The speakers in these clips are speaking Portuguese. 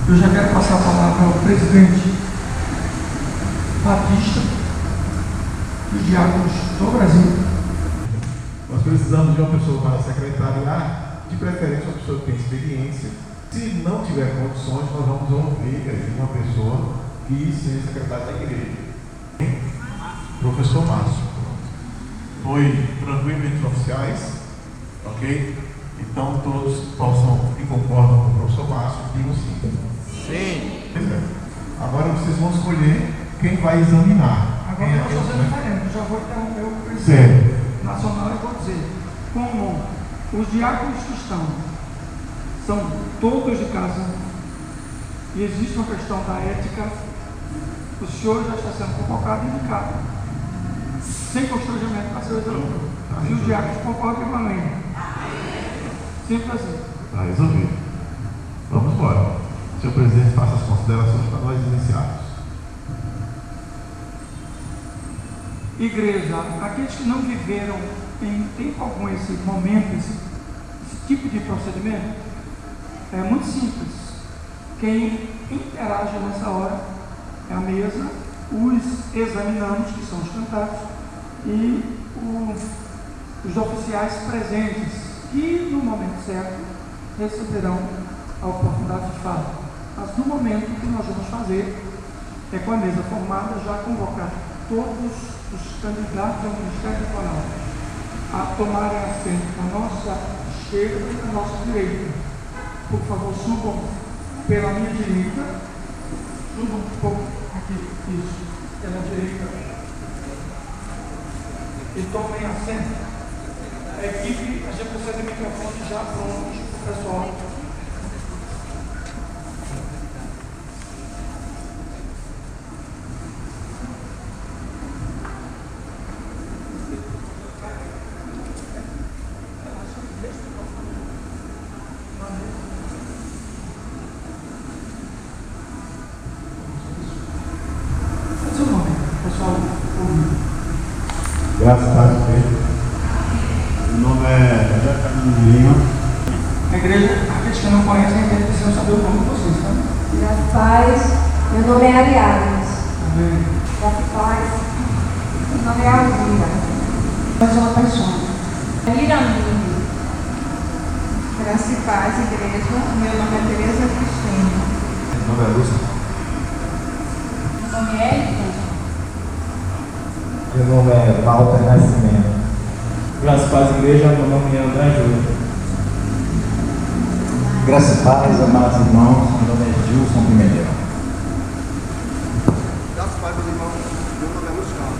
Eu já quero passar a palavra ao presidente Batista dos Diáconos do Brasil. Nós precisamos de uma pessoa para secretariar, de preferência uma pessoa que tem experiência. Se não tiver condições, nós vamos ouvir uma pessoa que seja secretário da igreja. Professor Márcio. Foi tranquilo entre os oficiais, ok? Então todos que concordam com o professor Márcio, digam sim. Sim. Agora vocês vão escolher quem vai examinar. Agora nós estamos fazendo diferente, já vou interromper o presidente nacional e vou dizer, como os diáconos que são todos de casa e existe uma questão da ética, o senhor já está sendo convocado e indicado, sem constrangimento para ser o examinador. E os diáconos concordam com a lei. Simples assim. Está resolvido. Vamos embora. Senhor presidente, faça as considerações para nós iniciarmos. Igreja, aqueles que não viveram em tempo algum esse momento, esse tipo de procedimento, é muito simples. Quem interage nessa hora é a mesa, os examinandos, que são os candidatos, e os oficiais presentes, que no momento certo receberão a oportunidade de falar. Mas no momento que nós vamos fazer é com a mesa formada, já convocar todos os candidatos ao Ministério Econômico a tomarem assento na nossa esquerda e na nossa direita. Por favor, subam pela minha direita, subam um pouco aqui, isso, pela direita, e tomem assento. A equipe, a gente precisa de microfone já prontos para o pessoal. Seu nome, pessoal, Graças a Deus. Meu nome é José Carlos Lima. a igreja, aqueles que não conhecem, a igreja precisa saber o nome de vocês, tá? Graças a paz, meu nome é Ariadnes. Amém. Graças a paz, meu nome é Alvira. Mas ela está em sono. Iramine. Graças e paz, igreja. Meu nome é Tereza Cristina. Meu nome é Lúcia. Meu nome é Elton. Meu nome é Walter Nascimento. Graças a paz, igreja, meu nome é André Júlio. Graças a paz, amados irmãos, meu nome é Gilson Pimentel. Graças a paz, meus irmãos. Meu nome é Luciano.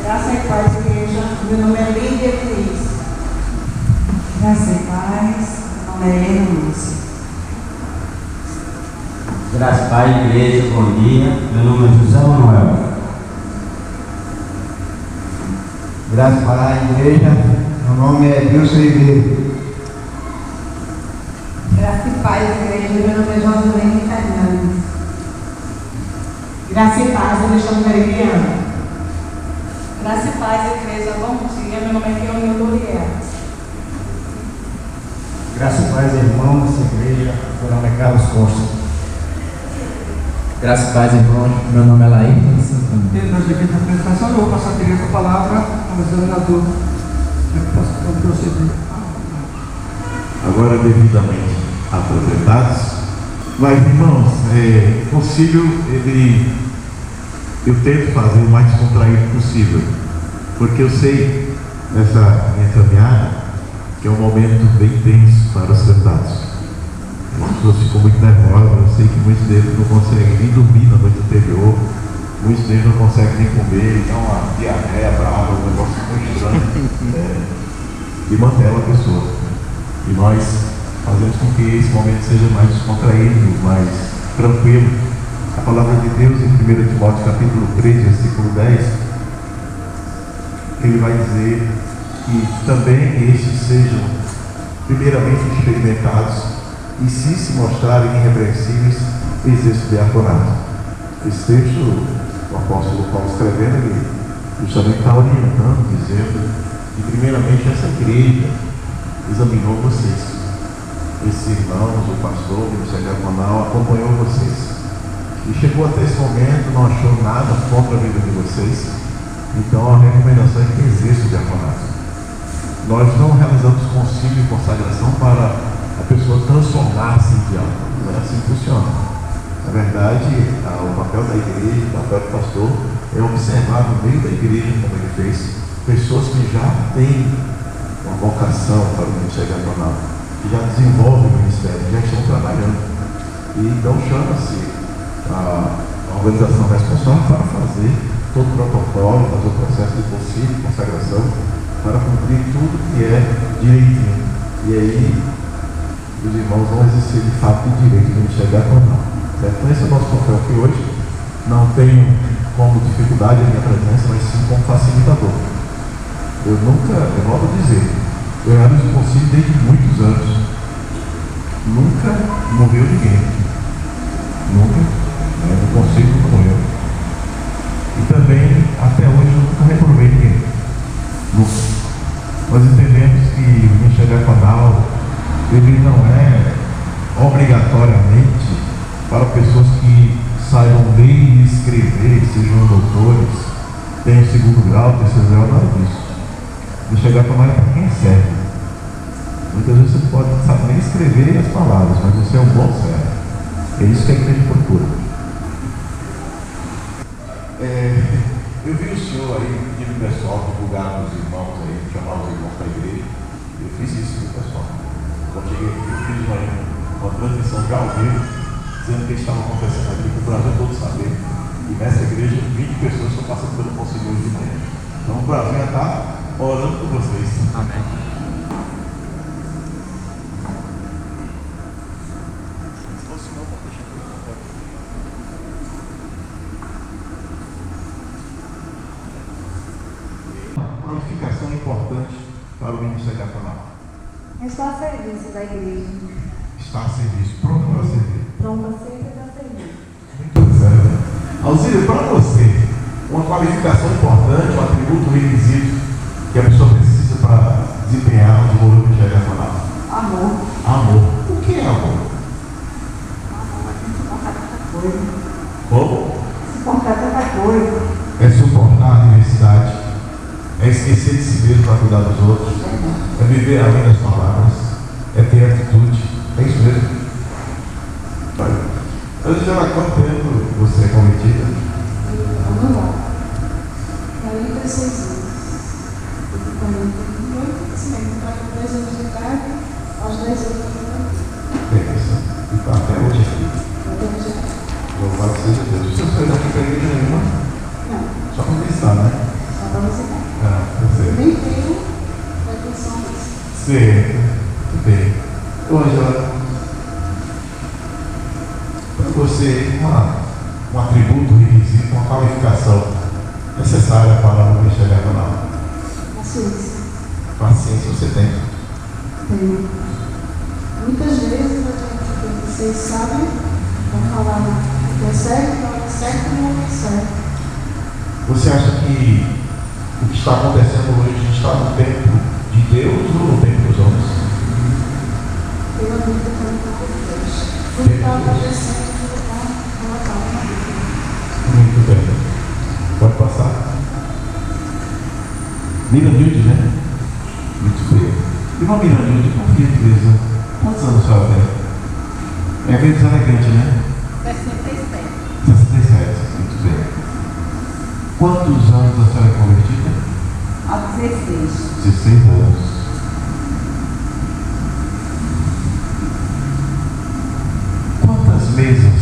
Graças e paz, igreja. Meu nome é Lídia Luiz. Graças e paz, meu nome é Helena Lúcia. Graças a paz, igreja, bom dia. Meu nome é José Manuel. Graças a paz, igreja, meu nome é Wilson Ribeiro. Graças e paz, igreja. Meu nome é Joselene Fernandes. Graças e paz, eu me chamo Meridiana. Graças e paz, igreja. Bom dia, meu nome é Fiona Luriel. Graças a paz, irmãos, igreja, meu nome é Carlos Costa. Graças a paz, irmãos. Meu nome é Laírton Santana. Dentro da equipe de apresentação, eu vou passar direito a palavra ao examinador. Pode proceder. Agora devidamente apresentados. Mas, irmãos, o concílio, eu tento fazer o mais contraído possível, porque eu sei, nessa minha caminhada, que é um momento bem tenso para os candidatos. As pessoas ficam muito nervosas. Eu sei que muitos deles não conseguem nem dormir na noite anterior, muitos deles não conseguem nem comer, então uma diarreia brava, um negócio muito estranho, e mantela a pessoa. E nós fazemos com que esse momento seja mais descontraído, mais tranquilo. A palavra de Deus em 1 Timóteo capítulo 3, versículo 10, ele vai dizer que também estes sejam primeiramente experimentados e se mostrarem irrepreensíveis, exerçam o diaconato. Esse texto, o apóstolo Paulo escrevendo, ele justamente está orientando, dizendo que primeiramente essa igreja examinou vocês. esses irmãos, o pastor, o ministério diaconal acompanhou vocês. E chegou até esse momento, não achou nada contra a vida de vocês. Então a recomendação é que exerça o diaconato. Nós não realizamos concílio e consagração para a pessoa transformar-se em diácono. Não é assim que funciona. Na verdade, o papel da igreja, o papel do pastor, é observar no meio da igreja, como ele fez, pessoas que já têm uma vocação para o ministério diaconal, que já desenvolvem o ministério, já estão trabalhando. E então chama-se a organização responsável para fazer todo o protocolo, fazer o processo de concílio, consagração, para cumprir tudo que é direitinho. E aí, os irmãos vão exercer de fato o direito de ministério diaconal. Então esse é o nosso papel aqui hoje. Não tenho como dificuldade a minha presença, mas sim como facilitador. Eu volto a dizer, eu realizo o concílio desde muitos anos. Nunca morreu ninguém. Nunca. No concílio nunca morreu. E também, até hoje, eu nunca reprovei ninguém. Nunca. Nós entendemos que o ministério diaconal, ele não é obrigatoriamente para pessoas que saibam ler e escrever, sejam doutores, tenham segundo grau, terceiro grau, nada disso. O ministério diaconal é para quem serve. Muitas vezes você pode não saber nem escrever as palavras, mas você é um bom servo. É isso que a igreja procura. Eu vi o senhor aí pedindo o pessoal divulgar para os irmãos aí, chamar os irmãos para a igreja. Eu fiz isso com o pessoal. Quando cheguei aqui, eu fiz uma transmissão de ao vivo, dizendo que estava acontecendo aqui, para o Brasil todo saber. E nessa igreja, 20 pessoas estão passando pelo concílio hoje de manhã. Então o Brasil já está orando por vocês. Amém. Qualificação importante para o ministério diaconal. Estou a serviço da igreja. Está a serviço, pronto para servir. Pronto a servir e a servir. Muito certo. Alzira, para você, uma qualificação importante, um atributo, um requisito que a pessoa precisa para desempenhar o desenvolvimento do ministério diaconal. Amor. Amor. O que é amor? Amor é suportar tanta coisa. Como? Suportar tanta coisa. É suportar a adversidade. É esquecer de si mesmo para cuidar dos outros. É viver além das palavras. É ter atitude. É isso mesmo. Angela, há quanto tempo você é convertida? Vamos lá. 46 anos. Eu fui convertida muito assim, para 10 anos de idade, aos 10 anos eu fui convertida. E está até hoje aqui. Até hoje aqui. Louvado seja Deus. Você não foi daqui para a igreja nenhuma? Não. Só para visitar, né? Só para visitar. Eu sei. Nem tenho pretensão disso. Certo. Muito bem. Angela, para você, um atributo, um requisito, uma qualificação necessária para o ministério diaconal. Paciência. Paciência você tem. Tenho. Muitas vezes vocês sabem, vão falar o que é certo, não é certo e não é certo. Você acha que o que está acontecendo hoje, a gente está no tempo de Deus ou no tempo dos homens? Eu acredito que é no tempo de Deus. Tudo está acontecendo, tudo está relatado na Bíblia. Muito bem. Pode passar. Miranilde, né? Muito bem. Irmã Miranilde, por gentileza, quantos anos a senhora tem? É bem deselegante, né? 67. 67, muito bem. Quantos anos a senhora é convertida? Há 16. 16 anos. Quantas mesas?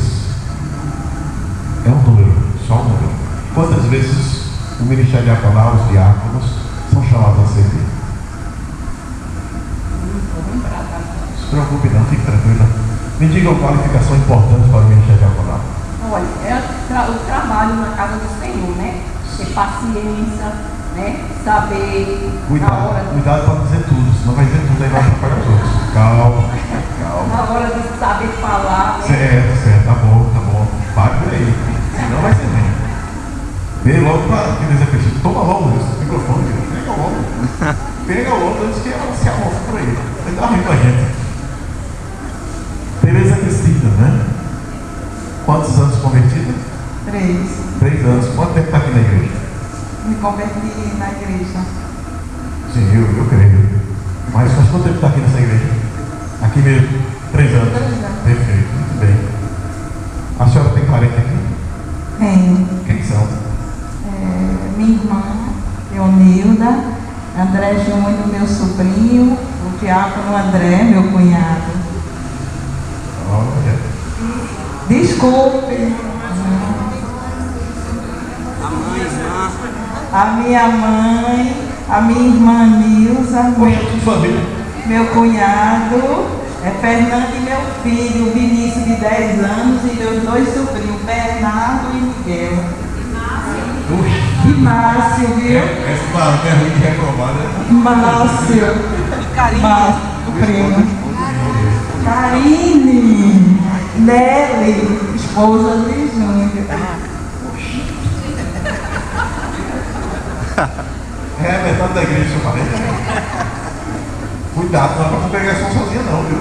É um número, só um número. Quantas vezes o ministério diaconal, os diáconos, são chamados a servir? Não se preocupe não, fique tranquila. Me diga uma qualificação importante para o ministério diaconal. Olha, o trabalho na casa do Senhor, né? Ter paciência, né? Saber na hora Cuidado para dizer tudo, senão vai dizer tudo aí vai atrapalhar os outros. Calma. na hora de saber falar, né? Certo, tá bom. Pare por aí, senão vai ser bem. Vem logo para aqueles efeitos. Toma logo esse microfone, pega logo. Pega logo antes que ela se amostre por aí. Vai dar ruim pra gente. igreja. Sim, eu creio. Mas faz quanto tempo está aqui nessa igreja? Aqui mesmo? 3 anos? 3 anos. Perfeito, muito bem. A senhora tem parente aqui? Tenho. Quem são? Minha irmã, Leonilda, André Júnior, meu sobrinho, o diácono André, meu cunhado. Olha. Desculpe. A minha mãe, a minha irmã Nilza, meu cunhado, Fernando e meu filho, Vinícius de 10 anos e meus 2 sobrinhos, Bernardo e Miguel. E Márcio, viu? Essa palavra é ruim de reclamar, né? Márcio, o primo. Karine, Nelly, esposa de Júnior. É metade da igreja, eu falei. Cuidado, não é para congregação sozinha não, viu?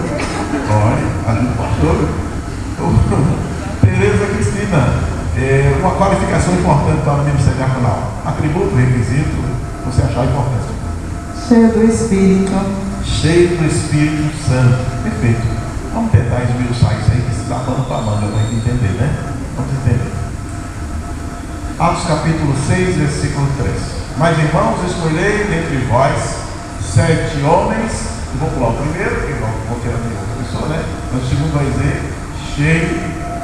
Olha, ajuda o pastor. Tereza Cristina, uma qualificação importante para o ministério diaconal. Atributo, requisito, você achar importante. Cheio do Espírito. Cheio do Espírito Santo. Perfeito. Vamos tentar esmiuçar isso aí, que se dá pano para manga, para gente entender, né? Vamos entender. Atos capítulo 6, versículo 3. Mas irmãos, escolhei dentre vós 7 homens. Eu vou pular o primeiro, porque não vou tirar nenhuma pessoa, né? Mas o segundo vai dizer, cheio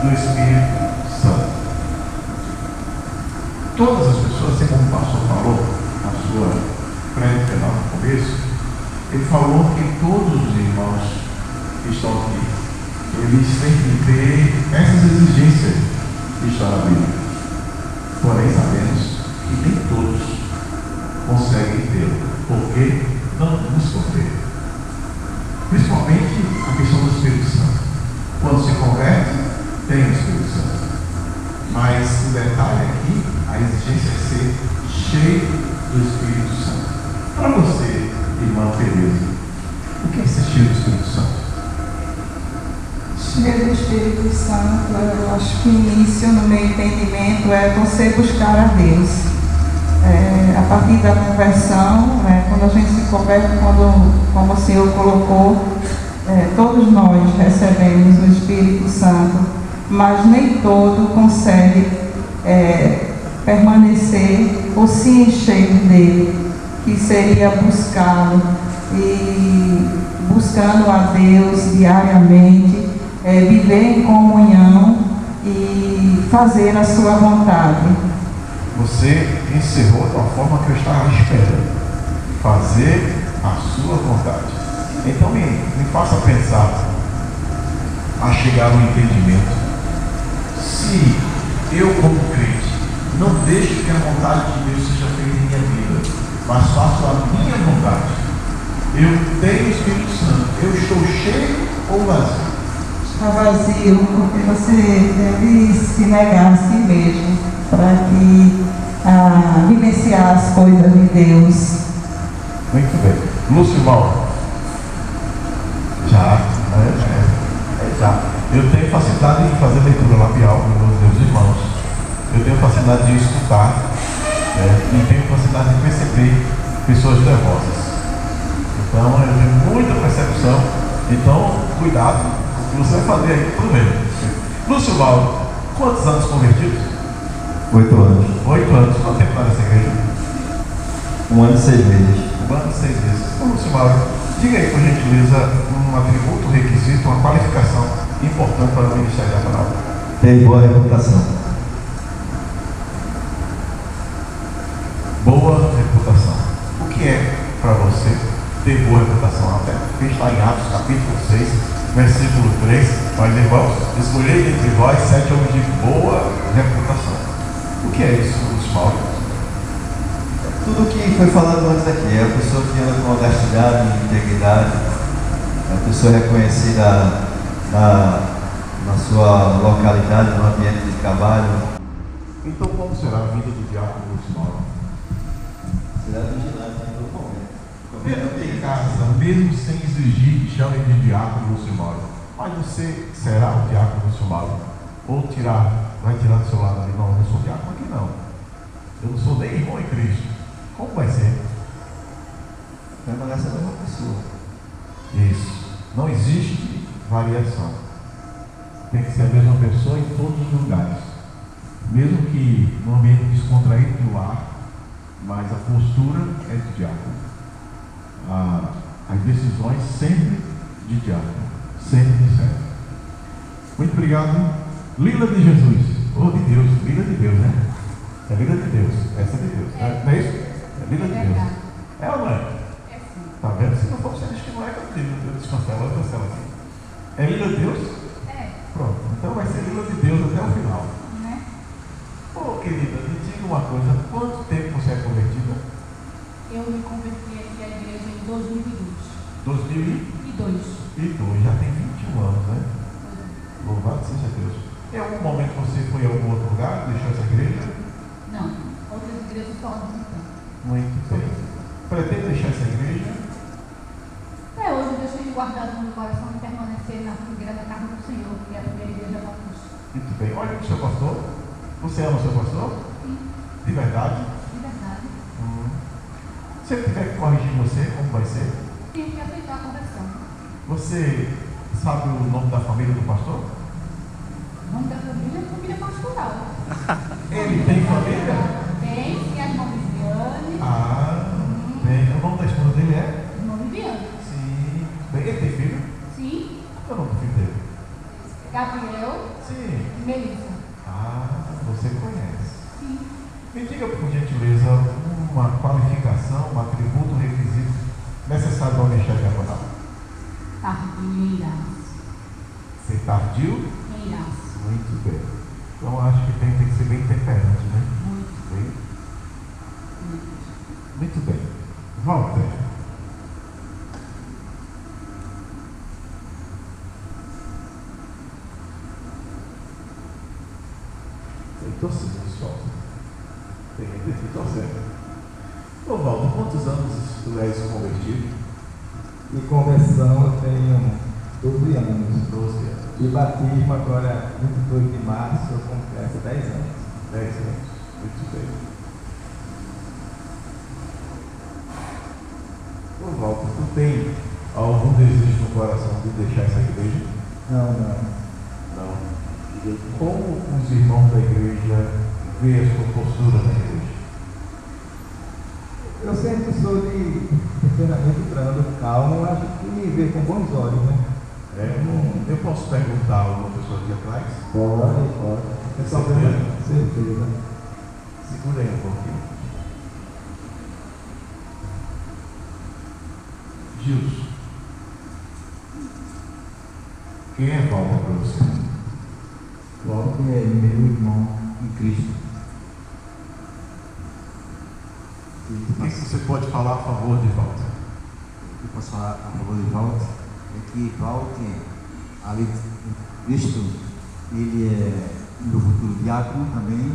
do Espírito Santo. Todas as pessoas, assim como o pastor falou na sua prédica lá no começo, ele falou que todos os irmãos que estão aqui, eles têm que ter essas exigências que estão na Bíblia. Porém, sabemos que nem todos conseguem ter, porque não buscam ter. Principalmente a questão do Espírito Santo. Quando se converte, tem o Espírito Santo. Mas o detalhe aqui, a exigência é ser cheio do Espírito Santo. Para você, irmã Tereza, o que é ser cheio do Espírito Santo? Cheio do Espírito Santo, eu acho que o início no meu entendimento é você buscar a Deus. A partir da conversão, quando a gente se converte, como o Senhor colocou, todos nós recebemos o Espírito Santo, mas nem todo consegue permanecer ou se encher dele, que seria buscá-lo e buscando a Deus diariamente, viver em comunhão e fazer a sua vontade. Você encerrou da forma que eu estava esperando. Fazer a sua vontade. Então me faça pensar a chegar no entendimento. Se eu, como crente, não deixo que a vontade de Deus seja feita em minha vida, mas faço a minha vontade, eu tenho o Espírito Santo, eu estou cheio ou vazio? Está vazio, porque você deve se negar a si mesmo para que vivenciar as coisas de Deus. Muito bem. Lúcio Mauro. Já. Eu tenho facilidade em fazer leitura labial com meus irmãos. Eu tenho facilidade de escutar, e tenho facilidade de perceber pessoas nervosas. Então eu tenho muita percepção. Então, cuidado com o que você vai fazer aí, tudo bem. Lúcio Mauro, quantos anos convertidos? 8 anos. 8 anos. Quanto tempo está nessa igreja? 1 ano e 6 meses. 1 ano e 6 meses. Ô, Lúcio Mauro, diga aí, por gentileza, um atributo, um requisito, uma qualificação importante para o Ministério Diaconal. Tem boa reputação. Boa reputação. O que é para você ter boa reputação? Até porque está em Atos capítulo 6, versículo 3. Mas irmãos, escolhei entre vós 7 homens de boa reputação. O que é isso, Lúcio Mauro? Tudo o que foi falado antes aqui, é a pessoa que anda com honestidade, integridade, é a pessoa reconhecida na sua localidade, no ambiente de trabalho. Então como será a vida do diácono Lúcio Mauro? Será vigilante em todo momento. Dentro de casa, mesmo sem exigir que chamem de diácono Lúcio Mauro, mas você será o diácono Lúcio Mauro? Ou vai tirar do seu lado ali, não, eu não sou diácono aqui não. Eu não sou nem irmão em Cristo. Como vai ser? Permanece a mesma pessoa. Isso. Não existe variação. Tem que ser a mesma pessoa em todos os lugares. Mesmo que no ambiente descontraído do lar, mas a postura é de diácono. As decisões sempre de diácono. Sempre de certo. Muito obrigado. Lila de Jesus. Ou de Deus. Lila de Deus, né? É Lila de Deus. Essa é de Deus. Não é isso? É Lila de Deus. É ou não é? Tá vendo? Se não for, você diz que não é, eu descancelo, eu cancelo aqui. É Lila de Deus? É. Pronto. Então vai ser Lila de Deus até o final. Né? Ô, querida, me diga uma coisa. Quanto tempo você é convertida? Eu me converti aqui à igreja em 2002. 2002. Já tem 21 anos, né? Louvado seja Deus. Em algum momento você foi a algum outro lugar, deixou essa igreja? Não, outras igrejas só visitando. Muito bem. Pretende deixar essa igreja? Hoje eu deixei guardado no meu coração e permanecer na igreja da casa do Senhor, que é a primeira igreja batista. Muito bem. Olha para o seu pastor. Você ama o seu pastor? Sim. De verdade? De verdade. Se ele tiver que corrigir você, como vai ser? Tenho que aceitar a conversão. Você sabe o nome da família do pastor? O nome da família é família pastoral. Ele tem família? Tem a irmã Viviane. Bem. O nome da esposa dele é? Irmã Viviane. Sim. Bem, ele tem filho? Sim. Qual é o nome do filho dele? Gabriel. Sim. E Melissa. Você conhece. Sim. Me diga, por gentileza, uma qualificação, um atributo, um requisito necessário para o ministério diaconal. Tardio. Ser tardio? Meiraço. Muito bem. Então acho que tem que ser bem temperante, né? Muito bem. Muito bem. Walter. Estou sendo só. Tem que estou certo. Ô Walter, quantos anos tu és convertido? De conversão eu tenho 12 anos. 12 anos. E batismo agora, 22 de março, eu completo 10 anos. 10 anos. Muito bem. Ô Walter, tu tem algum desejo no coração de deixar essa igreja? Não. Não. Como os irmãos da igreja veem a sua postura na igreja? Eu sempre sou de temperamento brando, calmo, acho que me vê com bons olhos, né? Eu posso perguntar a uma pessoa aqui atrás? Pode. Certeza. Segura aí um pouquinho. Gilson, quem é Walter para você? Walter é meu irmão em Cristo. O que você pode falar a favor de Walter? O que eu posso falar a favor de Walter é que Walter, além de Cristo, ele é meu futuro diácono também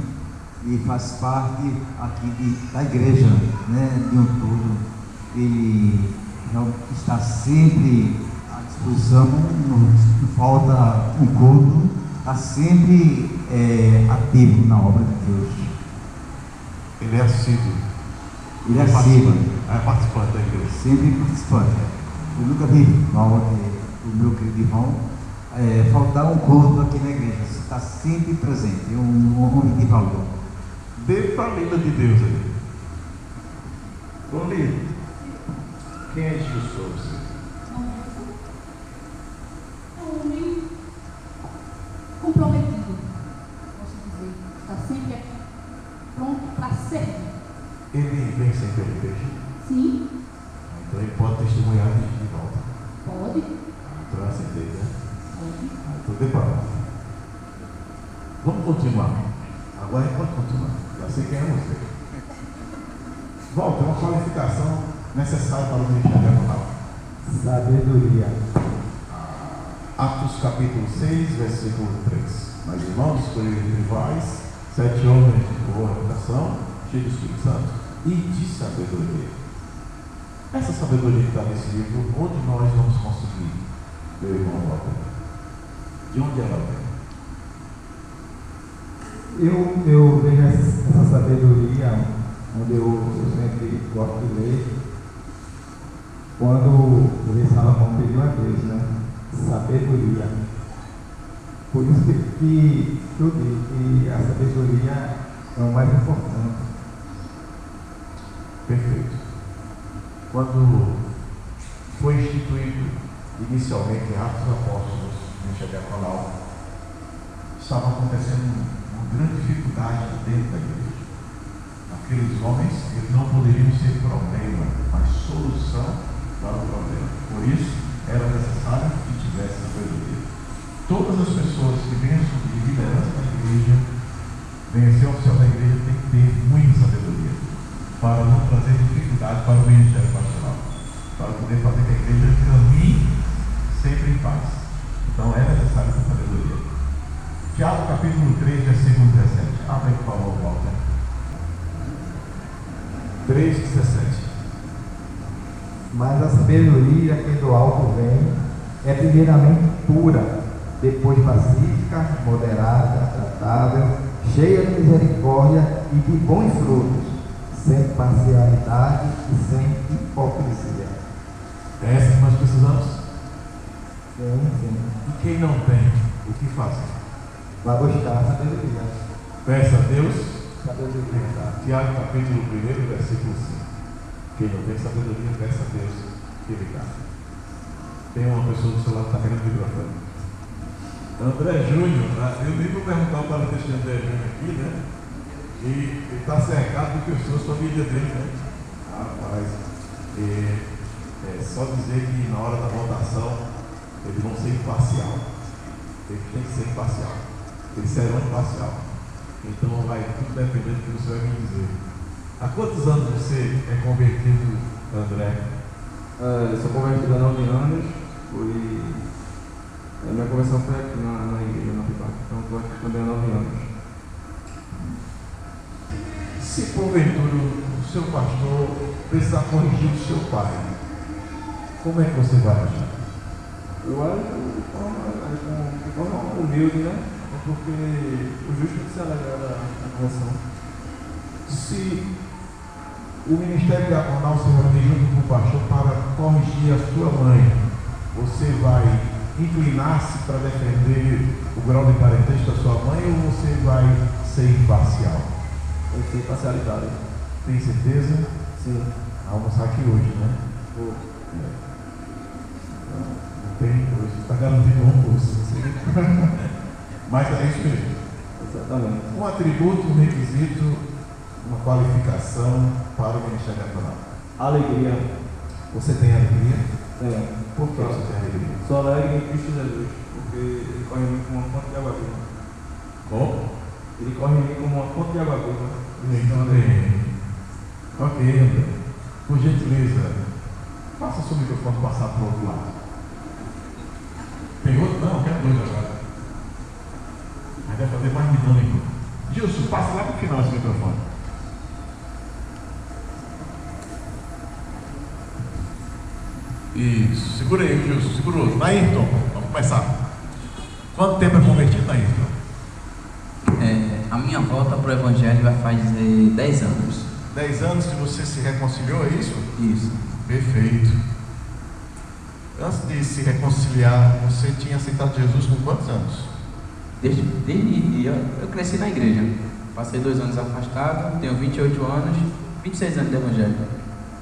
e faz parte aqui da igreja, né, de um todo. Ele está sempre à disposição, não falta um culto, está sempre ativo na obra de Deus. Ele é assíduo. Ele é assíduo. É participante da igreja. Sempre participante. Eu nunca vi o meu querido irmão faltar um culto aqui na igreja. Você está sempre presente. É um homem de valor. Dê para a lida de Deus aí. Ô Lida, quem é Gilson para você? É um homem comprometido, posso dizer. Está sempre aqui, pronto para servir. Ele vem sempre à igreja? Sim. Então ele pode testemunhar de volta? Pode. Então é certeza, né? Pode. Então preparado. Vamos continuar. Agora a gente pode continuar. Já sei quem é você. Volta, uma qualificação necessária para o ministério diaconal. Sabedoria. Atos capítulo 6, versículo 3. Mas irmãos, escolheram rivais, 7 homens de boa reputação, cheios do Espírito Santo e de sabedoria. Essa sabedoria que está nesse livro, onde nós vamos conseguir, meu irmão Walter? De onde ela vem? Eu vejo essa sabedoria onde eu sempre gosto de ler, quando o rei Salomão pediu a Deus, né? Sabedoria. Por isso que eu digo que a sabedoria é o mais importante. Perfeito. Quando foi instituído inicialmente em Atos dos Apóstolos, no Diaconal, estava acontecendo uma grande dificuldade dentro da igreja. Aqueles homens, eles não poderiam ser problema, mas solução para o problema. Por isso, era necessário que tivesse sabedoria. Todas as pessoas que vêm assumir liderança na igreja, vêm ser oficial da igreja, tem que ter muita sabedoria para não trazer dificuldade para o ministério pastoral, para poder fazer que a igreja caminhe sempre em paz. Então é necessário essa sabedoria. Tiago capítulo 3, versículo 17. Abre aí, por favor, Walter. 3:17. Mas a sabedoria que do alto vem é primeiramente pura, depois pacífica, moderada, tratável, cheia de misericórdia e de bons frutos, sem parcialidade e sem hipocrisia. É essa que nós precisamos? Sim. E quem não tem, o que fazer? Vai buscar a sabedoria. Peça a Deus. Sabedoria. Tiago capítulo 1, versículo 5. Quem não tem sabedoria, peça a Deus que ele dá. Tem uma pessoa do seu lado que está querendo microfone. André Júnior, eu nem vou perguntar para o texto de André Júnior aqui, né? E ele está cercado de pessoas, família dele, né? Rapaz, é só dizer que na hora da votação eles vão ser imparcial. Eles têm que ser imparcial. Eles serão imparcial. Então vai tudo depender do que você vai me dizer. Há quantos anos você é convertido, André? Eu sou convertido há 9 anos. A minha conversão foi aqui na igreja, na Pipac. Então estou aqui também há 9 anos. Se porventura o seu pastor precisar corrigir o seu pai, como é que você vai agir? Eu acho de forma humilde, né? Porque o justo tem que se alegrar da correção. Se o ministério diaconal se reunir junto com o pastor para corrigir a sua mãe, você vai inclinar-se para defender o grau de parentesco da sua mãe ou você vai ser imparcial? Tem que ter parcialidade. Tem certeza? Sim. Vai almoçar aqui hoje, né? Vou. Não tem hoje, está garantido o almoço. Mas é isso mesmo. Exatamente. Um atributo, um requisito, uma qualificação para o ministério diaconal. Alegria. Você tem alegria? Tenho. Por que você tem alegria? Sou alegre em Cristo Jesus, porque ele corre em mim como uma fonte de água viva. Como? Ele corre em mim como uma fonte de água viva. Então, ok, André. Por gentileza, faça o seu microfone passar para o outro lado. Tem outro? Não, quero dois agora. Mas vai fazer mais dinâmico. Gilson, passa lá para o final esse microfone. Isso, segura aí, Gilson, segura o outro. Nairton, vamos começar. Quanto tempo é convertido, Nairton? A minha volta para o Evangelho vai fazer 10 anos. 10 anos que você se reconciliou, é isso? Isso. Perfeito. Antes de se reconciliar, você tinha aceitado Jesus com quantos anos? Desde eu cresci na igreja. Passei 2 anos afastado, tenho 28 anos, 26 anos de Evangelho.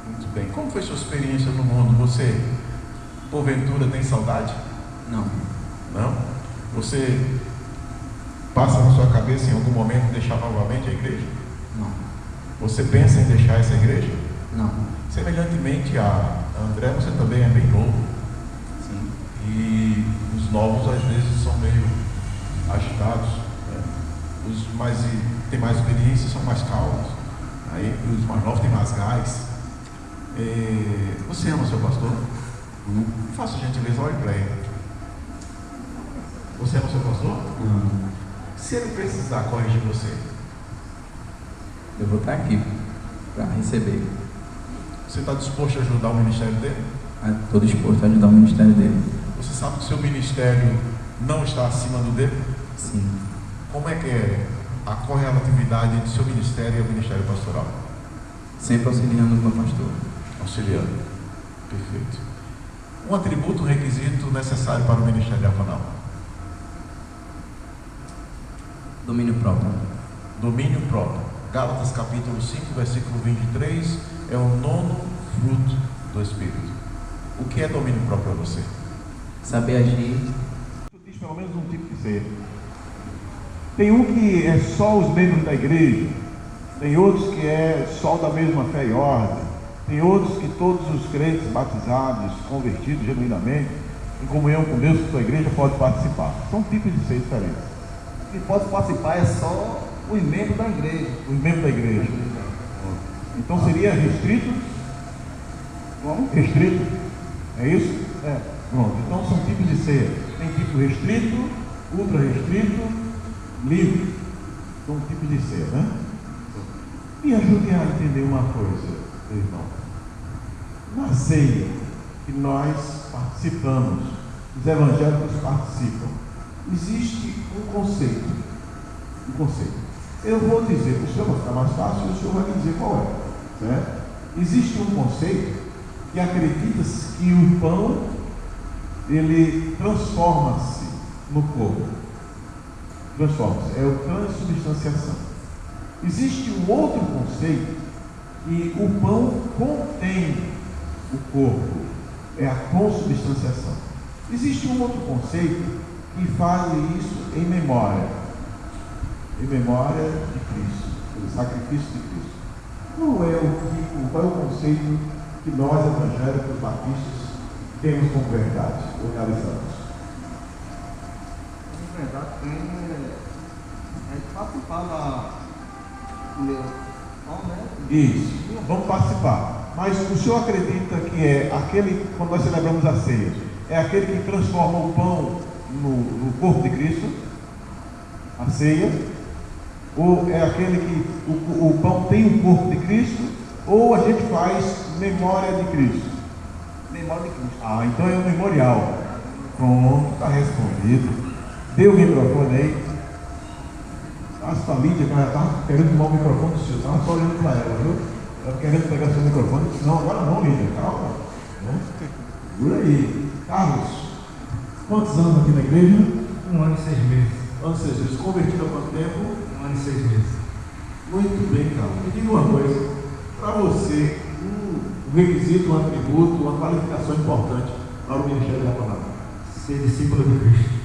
Muito bem. Como foi sua experiência no mundo? Você, porventura, tem saudade? Não. Não? Você passa na sua cabeça em algum momento deixar novamente a igreja? Não. Você pensa em deixar essa igreja? Não. Semelhantemente a André, você também é bem novo. Sim. E os novos às vezes são meio agitados, né? Os mais têm mais experiência são mais calmos. Aí os mais novos têm mais gás. Você ama seu pastor? Faça gentileza, olhe para ele. Você ama seu pastor? Se ele precisar corrigir você, eu vou estar aqui para receber. Você está disposto a ajudar o ministério dele? Estou disposto a ajudar o ministério dele. Você sabe que o seu ministério não está acima do dele? Sim. Como é que é a correlatividade entre o seu ministério e o ministério pastoral? Sempre auxiliando o meu pastor. Auxiliando. Perfeito. Um atributo, um requisito necessário para o ministério diaconal. Domínio próprio. Domínio próprio. Gálatas capítulo 5, versículo 23, é o 9º fruto do Espírito. O que é domínio próprio para você? Saber agir. Diz pelo menos um tipo de ser. Tem um que é só os membros da igreja, tem outros que é só da mesma fé e ordem, tem outros que todos os crentes batizados, convertidos genuinamente, em comunhão com Deus, com sua igreja, podem participar. São tipos de ser diferentes. Quem pode participar é só os membros da igreja. Os membros da igreja. Então seria restrito? Como? Restrito? É isso? É. Pronto. Então são tipos de ser. Tem tipo restrito, ultra restrito, livre. São tipos de ser, né? Me ajude a entender uma coisa, irmão. Na ceia que nós participamos, os evangélicos participam, existe um conceito. Um conceito. Eu vou dizer, o senhor vai ficar mais fácil e o senhor vai me dizer qual é. Certo? Existe um conceito que acredita que o pão, ele transforma-se no corpo. Transforma-se. É o transubstanciação. Existe um outro conceito que o pão contém o corpo. É a consubstanciação. Existe um outro conceito que faz isso em memória. Em memória de Cristo, o sacrifício de Cristo. Qual é o conceito que nós, evangélicos batistas, temos como verdade, ou realizamos? Na verdade, é participar Isso, vamos participar. Mas o senhor acredita que é aquele, quando nós celebramos a ceia, é aquele que transforma o pão no corpo de Cristo? A ceia? Ou é aquele que o pão tem o corpo de Cristo, ou a gente faz memória de Cristo? Memória de Cristo. Ah, então é um memorial. Pronto, está respondido. Dê o microfone aí. A Lídia, que ela está querendo tomar o microfone do senhor, estava só olhando para ela, viu? Ela querendo pegar seu microfone. Não, agora não, Lídia, calma. Segura aí. Carlos, quantos anos aqui na igreja? 1 ano e 6 meses. 1 ano e 6 meses. Convertido há quanto tempo? 1 ano e 6 meses. Muito bem, Carlos. Me diga uma coisa. Para você, um requisito, um atributo, uma qualificação importante para o ministério diaconal? Ser discípulo de Cristo.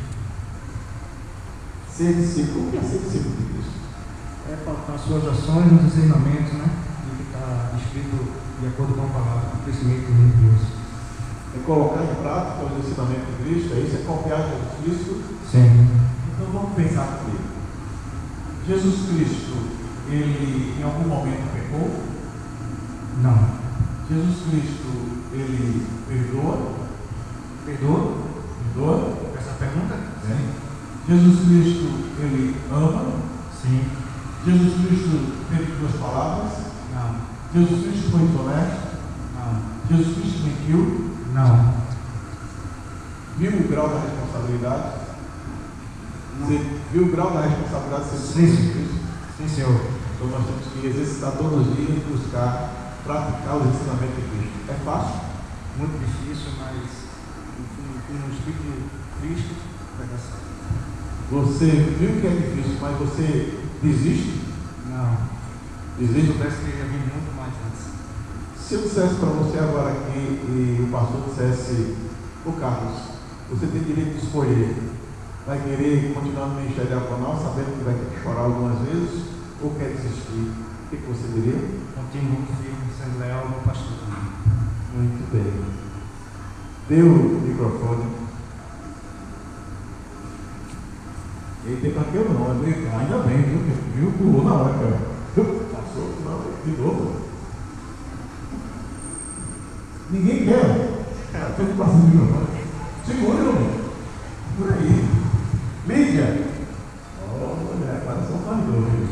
Ser discípulo. O que é ser discípulo de Cristo? É pautar as suas ações nos ensinamentos, né? E que está escrito de acordo com a palavra, com o crescimento do reino de Deus. É colocar em prática os ensinamentos de Cristo, é isso? É confiar em Jesus Cristo? Sim. Então vamos pensar comigo. Jesus Cristo, ele em algum momento pecou? Não. Jesus Cristo, ele perdoa? Perdoa? Perdoa? Essa pergunta? Sim. Jesus Cristo, ele ama? Sim. Jesus Cristo teve 2 palavras? Não. Jesus Cristo foi desonesto? Não. Jesus Cristo mentiu? Não. Viu o grau da responsabilidade? Não. Você viu o grau da responsabilidade de ser Sim, discípulo de Cristo? Sim, senhor. Então nós temos que exercitar todos os dias, buscar, praticar os ensinamentos de Cristo. É fácil? Muito difícil, mas no Espírito de Cristo vai dar certo. Você viu que é difícil, mas você desiste? Não. Desiste? Se soubesse que ia vir muito mais antes. Se eu dissesse para você agora aqui e o pastor dissesse, ô Carlos, você tem direito de escolher, vai querer continuar no ministério diaconal sabendo que vai ter que chorar algumas vezes ou quer desistir? O que você diria? Continuo firme, sendo leal ao meu pastor também. Muito bem. Dê o microfone. Ele tem cabelo não, ainda bem, viu? Pulou na hora, cara. Passou, não, de novo. Ninguém quer. Estou passando de microfone. Segura, meu. Por aí. Lídia. Olha, agora são famílios.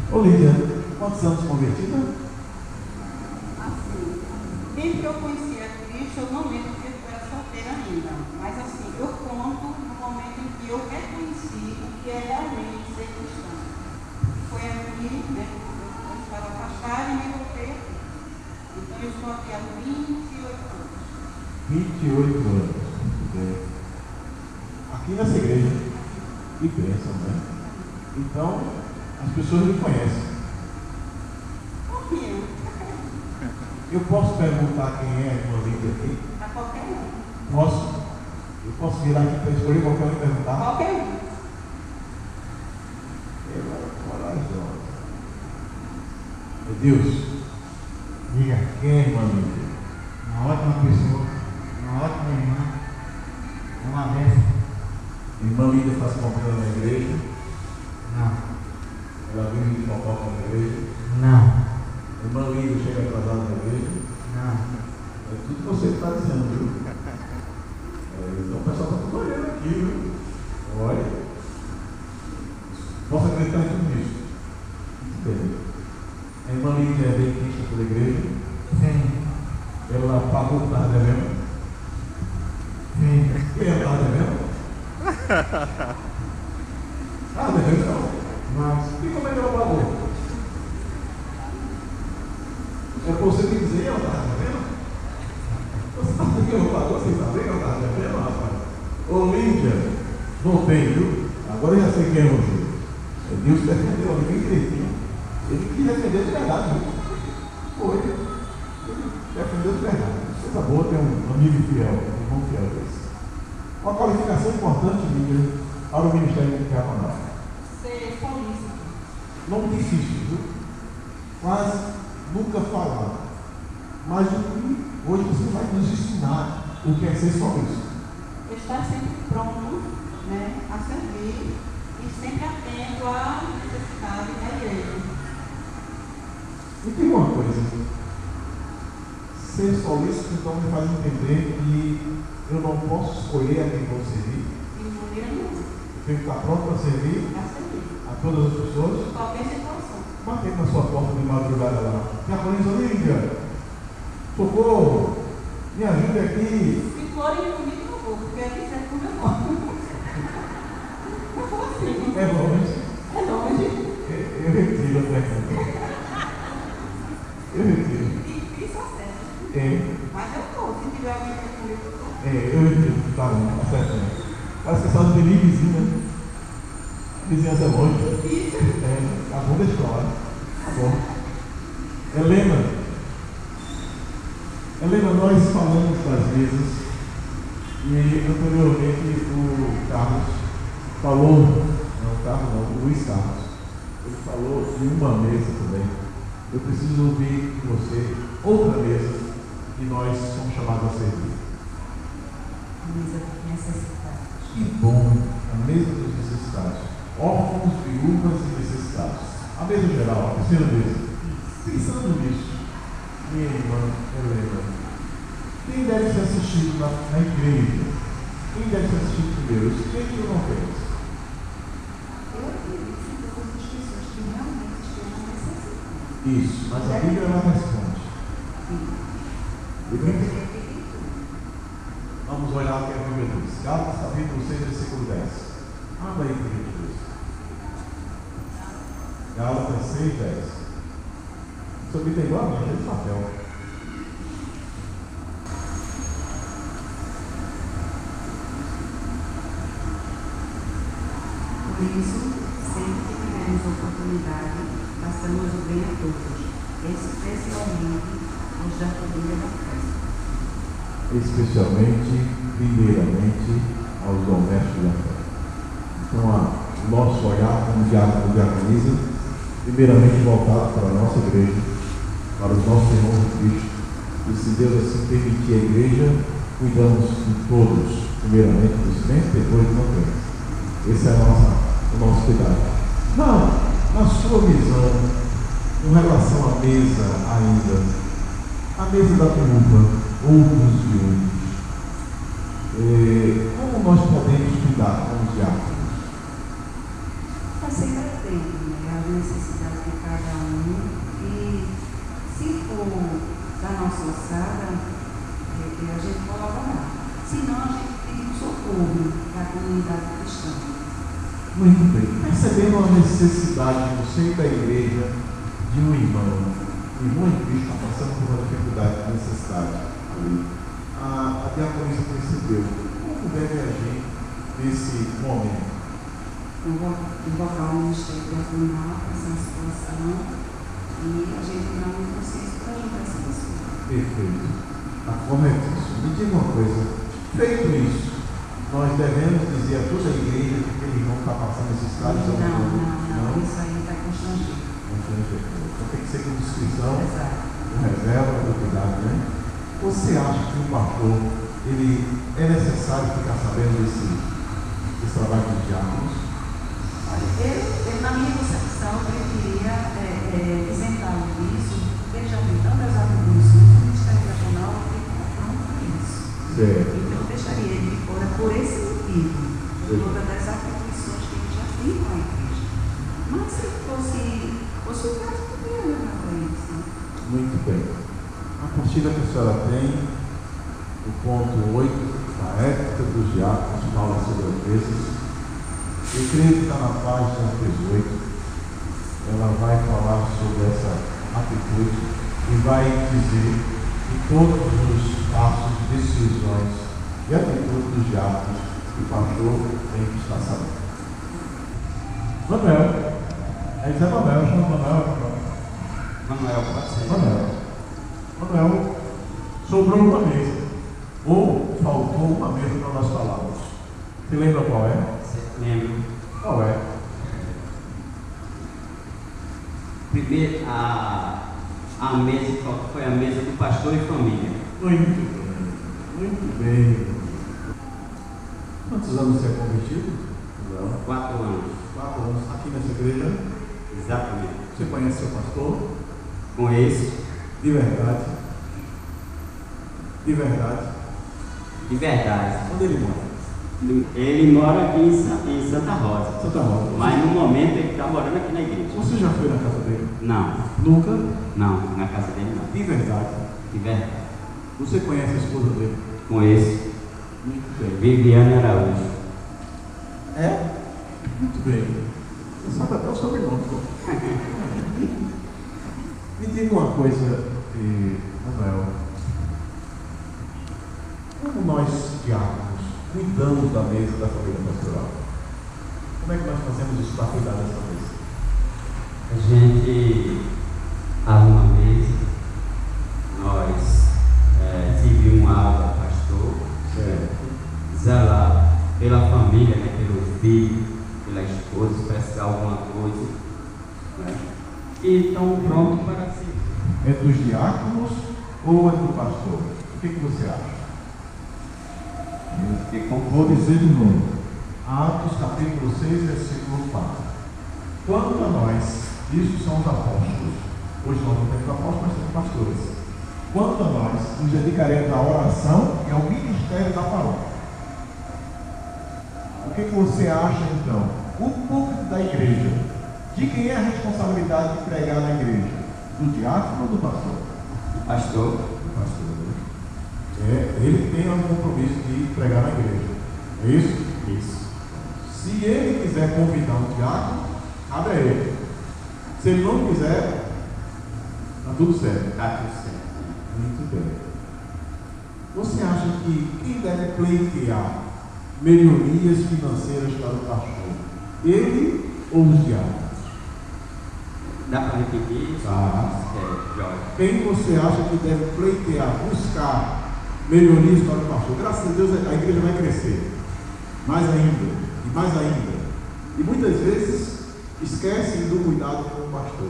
Ô Lídia, quantos anos convertida? Assim, desde que eu conheci a Cristo, eu não lembro que eu era solteira ainda. Mas assim, eu conto no momento em que eu reconheci o que é realmente ser cristã. Foi aqui, né, eu estava trabalho e me voltei aqui. Então eu estou aqui há 28 anos. 28 anos. Muito bem. Aqui nessa igreja. Que bênção, né? Então, as pessoas me conhecem. Pouquinho. Eu posso perguntar quem é a irmã Lídia aqui? A qualquer um. Posso? Eu posso virar aqui para escolher qualquer um e perguntar? Qualquer um. Ela é corajosa. Meu Deus, diga, quem é a irmã Lídia? Uma ótima pessoa, uma ótima irmã, uma bênção. Irmã Lídia faz confusão na igreja? Não. Ela vive de fofoca na igreja? Não. Irmã Lídia chega atrasada na igreja? Não. É tudo que você está dizendo, viu? Então o pessoal está tudo olhando aqui, viu? Olha. Posso acreditar em tudo isso? Muito bem. A irmã Lídia é benquista pela igreja? Sim. Ela pagou o que estava devendo? Sim. Quem ela estava devendo? Ah, devendo não. Mas e como é que ela pagou? É para você me dizer, ela estava devendo? Você sabe que ela pagou sem saber que ela estava devendo, rapaz? Ô Lídia, voltei, viu? Agora eu já sei quem é você. Deus defendeu ali bem direitinho. Ele quis defender de verdade, viu? Foi. Ele defendeu de verdade. Coisa boa ter um amigo fiel, um irmão fiel desse. Uma qualificação importante, Lídia, para o ministério que quer mandar. Ser solícito. Não difícil, viu? Quase nunca falado. Mas hoje você vai nos ensinar o que é ser solícito. Estar sempre pronto, né, a servir e sempre atento à necessidade da igreja. E tem uma coisa. Ser solícito então me faz entender que eu não posso escolher a quem vou servir. De maneira nenhuma. Eu tenho que estar pronto para servir a todas as pessoas. Em qualquer situação. Batendo na sua porta de madrugada lá. Diaconisa Lídia, socorro, me ajude aqui. Se forem comigo, não vou, porque aqui serve com o meu nome. Não vou assim. É longe. É longe. Eu retiro a pergunta. Eu retiro. Difícil acesso. É. Mas eu estou. Se tiver alguém comigo, eu estou. Eu retiro. Tá bom, acertando. Parece que é só de mim vizinha, né? Vizinhança é longe. Difícil. Tá bom, deixa pra lá. Tá bom. Helena, nós falamos das mesas e anteriormente o Carlos falou, o Luiz Carlos, ele falou de uma mesa também. Eu preciso ouvir de você outra mesa que nós somos chamados a servir. A mesa de necessidades. Que bom, a mesa dos necessitados. Órfãos, viúvas e necessitados. A mesa geral, a terceira mesa. Pensando nisso, minha irmã Helena, quem deve ser assistido na igreja? Quem deve ser assistido primeiro? Os crentes ou não crentes? Eu acredito que todas as pessoas que realmente estejam necessitando. Isso, mas a Bíblia não responde. Vamos olhar o que a Bíblia diz. Gálatas capítulo 6, versículo 10. Abra aí, por gentileza. Gálatas 6, 10. Isso aqui tem igual a minha, é de papel. Por isso, sempre que tivermos oportunidade, façamos o bem a todos, especialmente aos da família da fé. Especialmente, primeiramente, aos domésticos da fé. Então, o nosso olhar como diácono e diaconisa, primeiramente voltado para a nossa igreja, para os nossos irmãos de Cristo, e se Deus assim permitir a igreja, cuidamos de todos, primeiramente dos crentes, depois dos não crentes. Esse é o nosso cuidado. Não, na sua visão, com relação à mesa ainda, a mesa da viúva, outros viúvos, como nós podemos cuidar com os diáconos? Está sempre atento, né, às necessidades de cada um, e se for da nossa alçada, a gente colaborar. Senão, a gente tem socorro da comunidade cristã. Muito bem. Percebendo a necessidade no seio da igreja de um irmão, irmão em Cristo está passando por uma dificuldade, uma necessidade ali, a diaconisa percebeu. Como deve agir nesse momento? Invocar o Ministério Diaconal para essa situação e a gente dá um processo para ajudar essa pessoa. Perfeito. Está corretíssimo. Me diga uma coisa. Feito isso, nós devemos dizer a toda a igreja que aquele irmão está passando necessidade? Não. Isso aí vai constranger. Então tem que ser com discrição, com reserva, com cuidado, né? Você acha que o pastor, ele é necessário ficar sabendo desse trabalho de diáconos? Eu, na minha concepção, preferia isentá-lo disso, porque ele já tem tantas atribuições do Ministério Diaconal que está pronto para isso. Certo. Então eu deixaria ele de fora por esse motivo, por todas as atribuições que ele já tem com a igreja. Mas se fosse o caso, poderia levar para isso. Muito bem. A apostila que a senhora tem, o ponto 8, a ética dos diáconos, fala sobre as vezes. Eu creio que está na página 18. Ela vai falar sobre essa atitude e vai dizer que todos os passos, decisões e atitudes dos diáconos, o pastor tem que estar sabendo. Manuel. Aí diz Manuel, chama Manuel. Manuel, pode ser. Manuel, sobrou uma mesa. Ou faltou uma mesa para nós falarmos. Você lembra qual é? Lembro. Qual é? Primeiro, a mesa foi a mesa do pastor e família. Muito bem. Quantos anos você é convertido? 4 anos. 4 anos aqui nessa igreja? Exatamente. Você conhece seu pastor? Conheço. De verdade? De verdade? De verdade. Onde ele mora? Ele mora aqui em Santa Rosa. Santa Rosa. Mas no momento ele está morando aqui na igreja. Você já foi na casa dele? Não. Nunca? Não, na casa dele não. De verdade? De verdade. Você conhece a esposa dele? Conheço. Muito bem. Viviane Araújo. É? Muito bem. Você sabe até o sobrenome. Me diga uma coisa, Manuel. Como nós, diáconos, cuidamos da mesa da família pastoral? Como é que nós fazemos isso para cuidar dessa mesa? A gente arruma uma mesa, nós servimos água ao pastor, zelar pela família, né, pelo filho, pela esposa, se precisar alguma coisa, né? E estão prontos para si. É dos diáconos ou é do pastor? O que você acha? Vou dizer de novo. Atos capítulo 6, versículo 4. Quanto a nós, isso são os apóstolos. Hoje nós não temos apóstolos, mas temos pastores. Quanto a nós, nos dedicaremos à oração e ao ministério da palavra. O que você acha então? O púlpito da igreja, de quem é a responsabilidade de pregar na igreja? Do diácono ou do pastor? Pastor. Do pastor. Ele tem um compromisso de pregar na igreja. É isso? Isso. Se ele quiser convidar um diácono, cabe a ele. Se ele não quiser, está tudo certo. Está tudo certo. Muito bem. Você acha que quem deve pleitear melhorias financeiras para o pastor? Ele ou os diáconos? Dá para repetir? Tá. Jorge. Quem você acha que deve pleitear, buscar melhorias para o pastor? Graças a Deus a igreja vai crescer. Mais ainda. E mais ainda. E muitas vezes esquecem do cuidado com o pastor.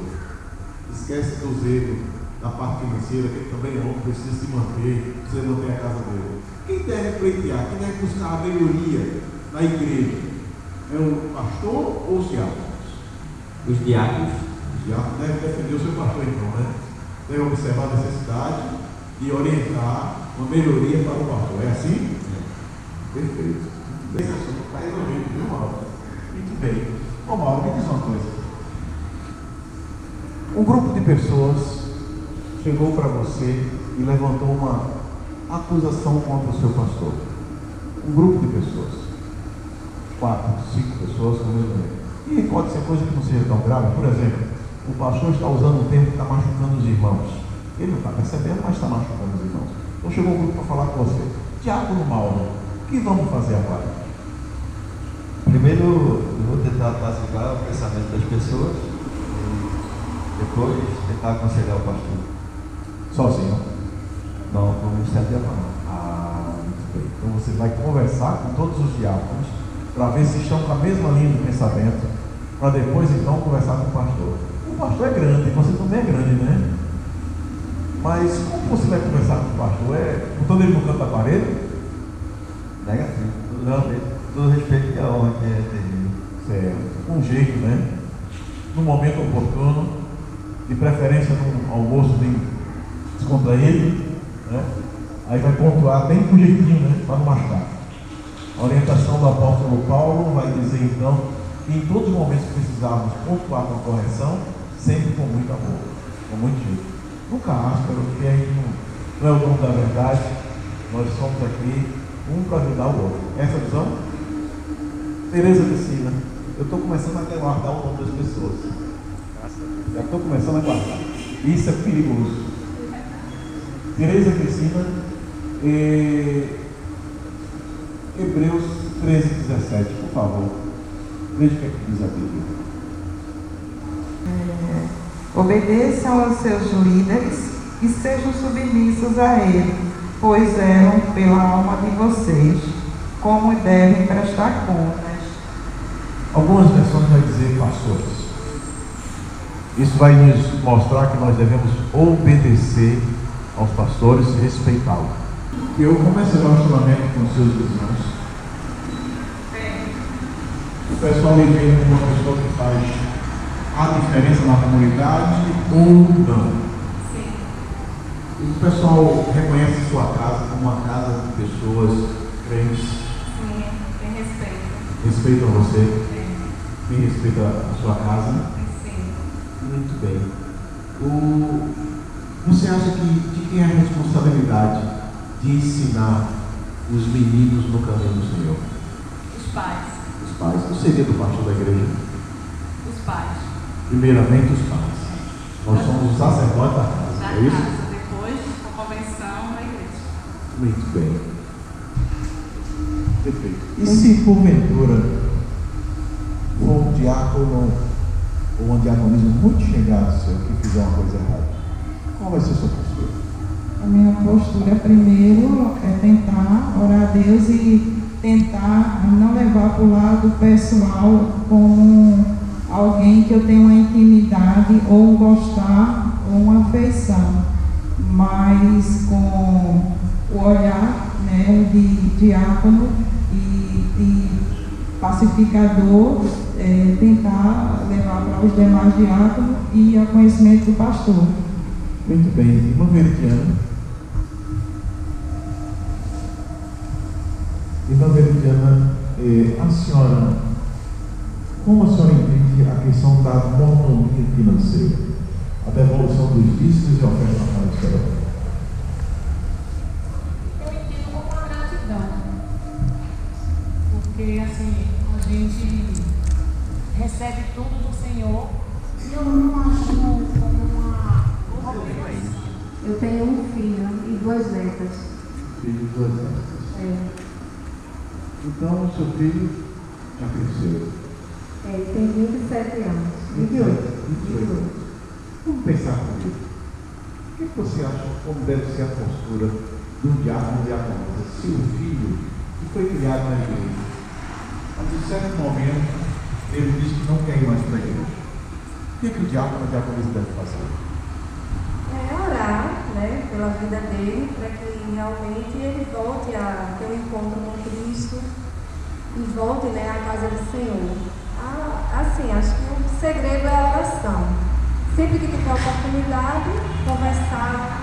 Esquecem do zelo da parte financeira, que ele também é homem, precisa se manter, precisa manter a casa dele. Quem deve pleitear? Quem deve buscar a melhoria na igreja? É o pastor ou os diáconos? Os diáconos. Os diáconos devem defender o seu pastor, então, né? Deve observar a necessidade e orientar uma melhoria para o pastor. É assim? Perfeito. Muito bem. Está resolvido, viu, Mauro? Muito bem. Ô, Mauro, me diz uma coisa. Um grupo de pessoas chegou para você e levantou uma acusação contra o seu pastor. Um grupo de pessoas. 4, 5 pessoas com o mesmo nome. E pode ser coisa que não seja tão grave. Por exemplo, o pastor está usando um termo que está machucando os irmãos. Ele não está percebendo, mas está machucando os irmãos. Então chegou o grupo para falar com você. Diácono Mauro, o que vamos fazer agora? Primeiro, eu vou tentar apaziguar o pensamento das pessoas e depois tentar aconselhar o pastor. Sozinho? Não, com o Ministério Diaconal. Muito bem. Então você vai conversar com todos os diáconos para ver se estão com a mesma linha de pensamento, para depois então conversar com o pastor. O pastor é grande, você também é grande, né? Mas como você vai conversar com o pastor? Botando ele no canto da parede? Negativo. Todo respeito e a honra que é terrível. Certo. Com jeito, né? No momento oportuno, de preferência num almoço de descontraído, né? Aí vai pontuar bem com jeitinho, né? Para não machucar. A orientação do apóstolo Paulo vai dizer então que em todos os momentos que precisarmos pontuar com a correção, sempre com muito amor, com muito jeito. Nunca áspero, porque a gente não é o dono da verdade, nós somos aqui um para ajudar o outro. Essa visão? Tereza Cristina, eu estou começando a guardar o nome das pessoas. Já estou começando a guardar. Isso é perigoso. Tereza Cristina, Hebreus 13:17, por favor. Veja o que é que diz a Bíblia. Obedeçam aos seus líderes e sejam submissos a ele, pois zelam pela alma de vocês, como devem prestar contas. Algumas versões vai dizer pastores. Isso vai nos mostrar que nós devemos obedecer aos pastores e respeitá-los. Eu comecei o relacionamento com os seus irmãos. O pessoal me vê como uma pessoa que faz a diferença na comunidade ou não. Sim. O pessoal reconhece sua casa como uma casa de pessoas crentes. Sim, tem respeito. Respeitam você? Sim. Quem respeita a sua casa? Sim. Muito bem. Você acha que de quem é a responsabilidade de ensinar os meninos no caminho do Senhor? Os pais. Os pais. Não seria do pastor da igreja? Os pais. Primeiramente os pais. Nós somos os sacerdotes da casa. Da é isso? casa, depois a convenção da igreja. Muito bem. Perfeito. E se porventura for um diácono ou um diaconismo muito chegado seu que fizer uma coisa errada, qual vai ser a sua postura? A minha postura primeiro é tentar orar a Deus e tentar não levar para o lado pessoal como alguém que eu tenho uma intimidade ou um gostar ou uma afeição, mas com o olhar, né, de diácono e de pacificador, tentar levar para os demais diáconos e ao conhecimento do pastor. Muito bem, irmã Veridiana. Irmã Veridiana, a senhora, como a senhora entende a questão da mordomia financeira, a devolução dos dízimos e ofertas na casa do Senhor? Eu entendo como uma gratidão, porque assim, a gente recebe tudo do Senhor e eu não acho como uma obrigação. Eu tenho um filho e 2 netas. Filho e 2 netas. É. Então, o seu filho já cresceu. Ele tem 27 anos. 28. Vamos pensar comigo. O que você acha como deve ser a postura do diácono e diaconisa? Se o filho que foi criado na igreja, mas em certo momento ele diz que não quer ir mais para a igreja, o que o diácono e a diaconisa deve fazer? Orar, né, pela vida dele, para que realmente ele volte a ter um encontro com Cristo e volte, né, à casa do Senhor. Assim, acho que o segredo é a oração. Sempre que tiver oportunidade, conversar,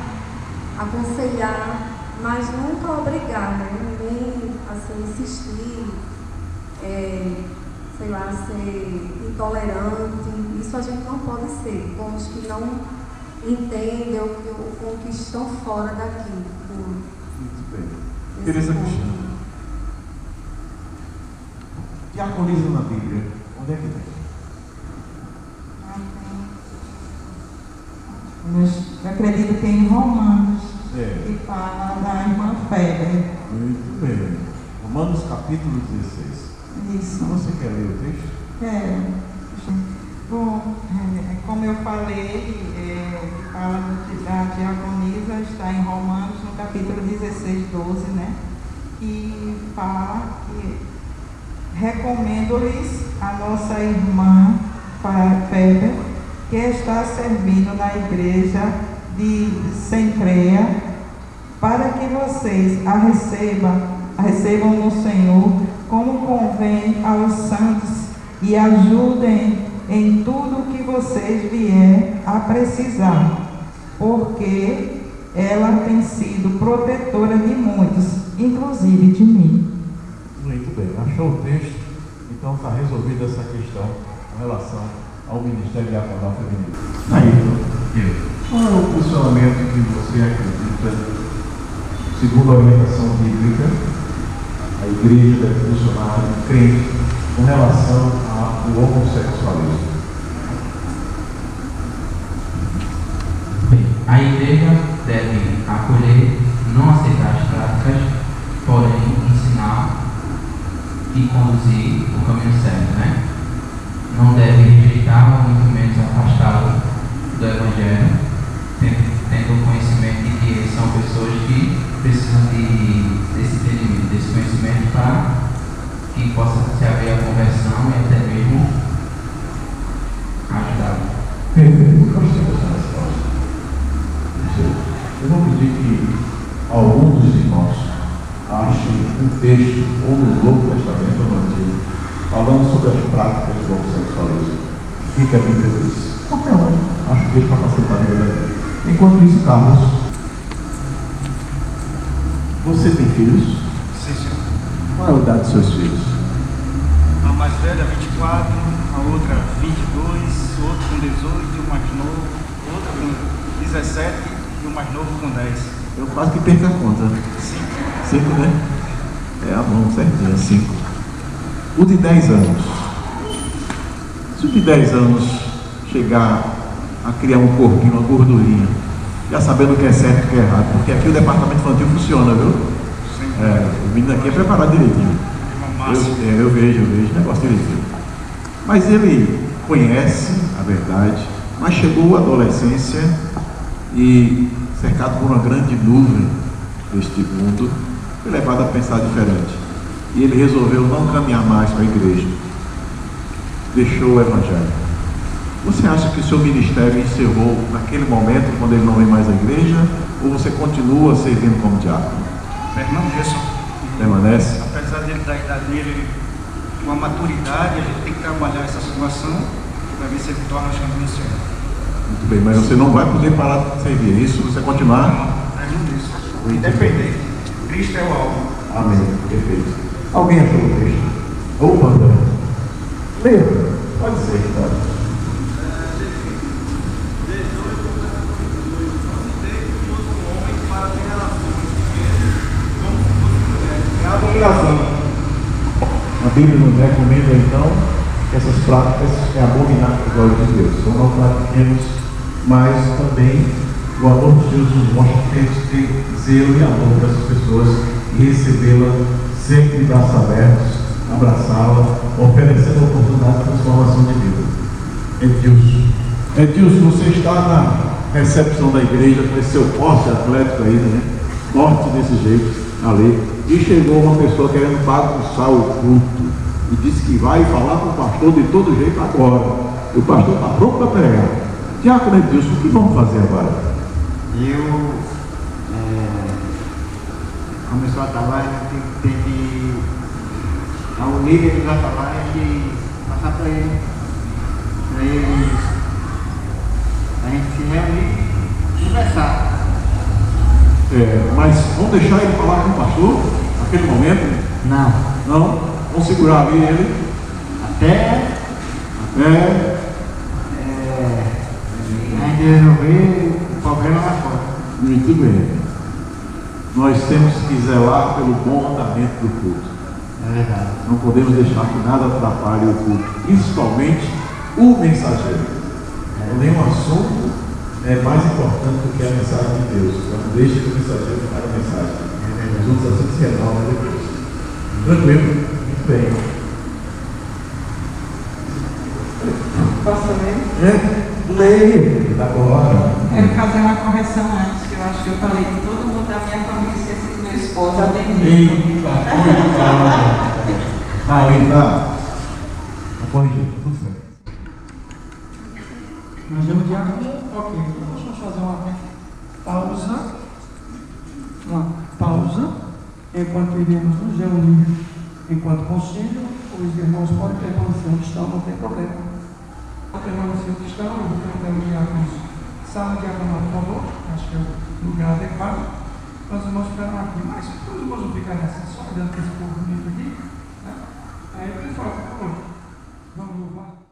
aconselhar, mas nunca obrigar, né? Nem assim, insistir, sei lá, ser intolerante. Isso a gente não pode ser com os que não entendem ou com que estão fora daqui. Muito bem. Tereza Cristina. Diaconisa na Bíblia, onde é que tem? eu acredito que é em Romanos, É. que fala da irmã Feber. Muito bem. Romanos capítulo 16. Isso. Você quer ler o texto? Bom, como eu falei, fala da diaconisa, está em Romanos, no capítulo 16, 12, né? E fala que recomendo-lhes a nossa irmã Feber, que está servindo na igreja de Cencreia, para que vocês a recebam no Senhor, como convém aos santos, e ajudem em tudo que vocês vier a precisar, porque ela tem sido protetora de muitos, inclusive de mim. Muito bem, achou o texto? Então está resolvida essa questão com relação ao Ministério Diaconal Feminino. Aí, qual é o funcionamento que você acredita, segundo a orientação bíblica, a igreja deve funcionar em crente com relação ao homossexualismo? Bem, a igreja deve acolher, não aceitar as práticas, porém ensinar e conduzir o caminho certo, né? Não deve rejeitar, muito menos afastá-lo do Evangelho, tendo o conhecimento de que são pessoas que precisam desse entendimento, desse conhecimento para que possa se abrir a conversão e até mesmo ajudá-lo. Eu gostei dessa resposta. Eu vou pedir que alguns dos irmãos achem um texto, ou no Novo Testamento ou no Antigo, falando sobre as práticas do homossexualismo. Quem quer me dizer isso? Qualquer um. Acho que para facilitar a vida. Enquanto isso, Carlos, você tem filhos? Sim, senhor. Qual é a idade dos seus filhos? A mais velha, 24, a outra, 22, outro com 18 e o mais novo, outro com 17 e o mais novo com 10. Eu quase que perco a conta. 5, né? É a mão certinha, 5. O de 10 anos. Se o de 10 anos chegar a criar um corpinho, uma gordurinha, já sabendo o que é certo e o que é errado, porque aqui o departamento infantil funciona, viu? O menino aqui é preparado direitinho. Eu vejo, negócio direitinho. Mas ele conhece a verdade, mas chegou à adolescência e, cercado por uma grande nuvem deste mundo, foi levado a pensar diferente. E ele resolveu não caminhar mais para a igreja. Deixou o Evangelho. Você acha que o seu ministério encerrou naquele momento, quando ele não vem mais à igreja, ou você continua servindo como diácono? Permaneço. Permanece? Apesar da idade dele, com a maturidade, a gente tem que trabalhar essa situação para ver se ele torna o caminho certo. Muito bem, mas você não vai poder parar de servir, é isso? Você continuar? Não, independente. Cristo é o alvo. Amém, perfeito. Alguém achou o texto? Opa, André. Leia, pode ser, tá? A Bíblia nos recomenda então que essas práticas é abominável aos olhos de Deus. Então não pratiquemos, mas também o amor de Deus nos mostra que temos que ter zelo e amor para essas pessoas e recebê-la sempre de braços abertos, abraçá-la, oferecendo a oportunidade de transformação de vida. Edilson, você está na recepção da igreja com esse seu porte atlético aí, né? Forte desse jeito, ali. E chegou uma pessoa querendo bagunçar o culto e disse que vai falar com o pastor de todo jeito agora. E o pastor está pronto para pregar. Diácono Edilson, o que vamos fazer agora? Começou a trabalhar, tem que ao líder do trabalho e passar para ele. Para ele a gente se reunir e conversar. Mas vamos deixar ele falar com o pastor naquele momento? Não. Não? Vamos segurar ali ele? Até a gente resolver o problema lá fora. Muito bem. Nós temos que zelar pelo bom andamento do culto. É verdade. Não podemos deixar que nada atrapalhe o culto, principalmente o mensageiro. Nenhum assunto é mais importante do que a mensagem de Deus. Quando deixa que o mensageiro fale a mensagem. Os outros assuntos se resolvem depois. Tranquilo? Muito bem. Posso ler? Leia. Agora. Quero fazer uma correção antes, que eu acho que eu falei que todo mundo da minha família esqueci do meu esposo, atendeu. Tá corrigido, tudo certo. Nós vamos de água. Ok, então vamos fazer uma pausa, enquanto iremos nos reunir enquanto conselho. Os irmãos podem permanecer onde estão, não tem problema. Permanecer onde estão, eu vou perguntar sala de aula, por favor, acho que é o lugar adequado. Nós irmãos ficaram aqui, mas os irmãos vão ficar nessa, só olhando para esse povo bonito aqui, né? Aí, pessoal, por favor, vamos louvar.